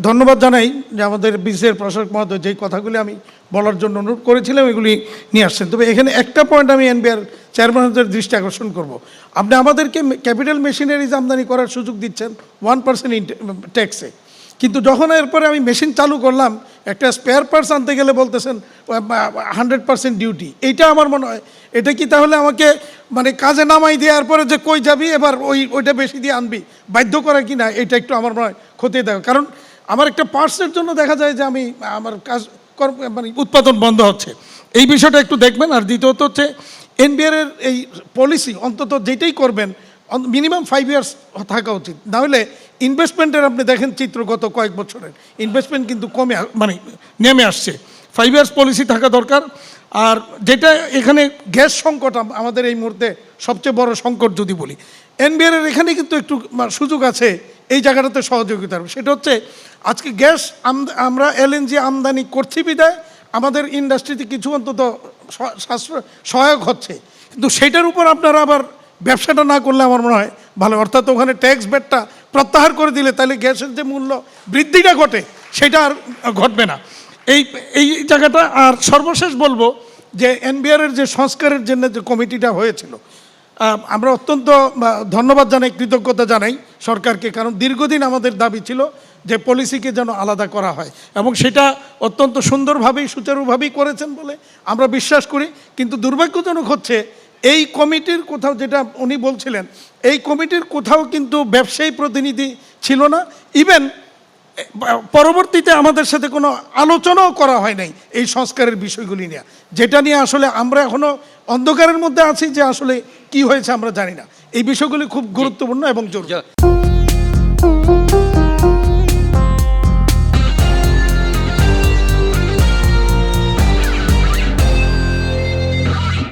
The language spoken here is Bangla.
ধন্যবাদ জানাই যে আমাদের বিসিএর প্রশাসক মহোদয় যেই কথাগুলি আমি বলার জন্য অনুরোধ করেছিলাম এগুলি নিয়ে আসছেন। তবে এখানে একটা পয়েন্ট আমি এনবিআর চেয়ারম্যানদের দৃষ্টি আকর্ষণ করব। আপনি আমাদেরকে ক্যাপিটাল মেশিনারিজ আমদানি করার সুযোগ দিচ্ছেন 1% ট্যাক্সে, কিন্তু যখন এরপরে আমি মেশিন চালু করলাম একটা স্পেয়ার পার্টস আনতে গেলে বলতেছেন 100% ডিউটি। এইটা আমার মনে হয় এটা কি তাহলে আমাকে মানে কাজে নামাই দেওয়ার পরে যে কই যাবি এবার ওইটা বেশি দিয়ে আনবি বাধ্য করা কি না, এটা একটু আমার মনে হয় ক্ষতি দেয়। কারণ আমার একটা পার্টসের জন্য দেখা যায় যে আমি আমার কাজ মানে উৎপাদন বন্ধ হচ্ছে, এই বিষয়টা একটু দেখবেন। আর দ্বিতীয়ত হচ্ছে এনবিআর এই পলিসি অন্তত যেটাই করবেন মিনিমাম 5 ইয়ার্স থাকা উচিত, নাহলে ইনভেস্টমেন্টের আপনি দেখেন চিত্র গত কয়েক বছরের ইনভেস্টমেন্ট কিন্তু মানে নেমে আসছে। 5 ইয়ার্স পলিসি থাকা দরকার। আর যেটা এখানে গ্যাস সংকট আমাদের এই মুহূর্তে সবচেয়ে বড় সংকট যদি বলি, এনবিআর এখানে কিন্তু একটু সুযোগ আছে এই জায়গাটাতে সহযোগিতার। সেটা হচ্ছে আজকে গ্যাস আমরা এলএনজি আমদানি করছি বিদায় আমাদের ইন্ডাস্ট্রিতে কিছু অন্তত সহায়ক হচ্ছে, কিন্তু সেটার উপর আপনারা আবার ব্যবসাটা না করলে আমার মনে হয় ভালো। অর্থাৎ ওখানে ট্যাক্স ব্যাটটা প্রত্যাহার করে দিলে তাহলে গ্যাসের যে মূল্য বৃদ্ধিটা ঘটে সেটা আর ঘটবে না এই জায়গাটা। আর সর্বশেষ বলবো যে এনবিআরের যে সংস্কারের জন্য যে কমিটিটা হয়েছিল আমরা অত্যন্ত ধন্যবাদ জানাই, কৃতজ্ঞতা জানাই সরকারকে, কারণ দীর্ঘদিন আমাদের দাবি ছিল যে পলিসিকে যেন আলাদা করা হয় এবং সেটা অত্যন্ত সুন্দরভাবেই সুচারুভাবেই করেছেন বলে আমরা বিশ্বাস করি। কিন্তু দুর্ভাগ্যজনক হচ্ছে এই কমিটির কোথাও, যেটা উনি বলছিলেন, এই কমিটির কোথাও কিন্তু ব্যবসায়ী প্রতিনিধি ছিল না। ইভেন পরবর্তীতে আমাদের সাথে কোনো আলোচনাও করা হয় নাই এই সংস্কারের বিষয়গুলি নিয়ে, যেটা নিয়ে আসলে আমরা এখনও অন্ধকারের মধ্যে আছি যে আসলে কি হয়েছে আমরা জানি না। এই বিষয়গুলি খুব গুরুত্বপূর্ণ এবং জরুরি।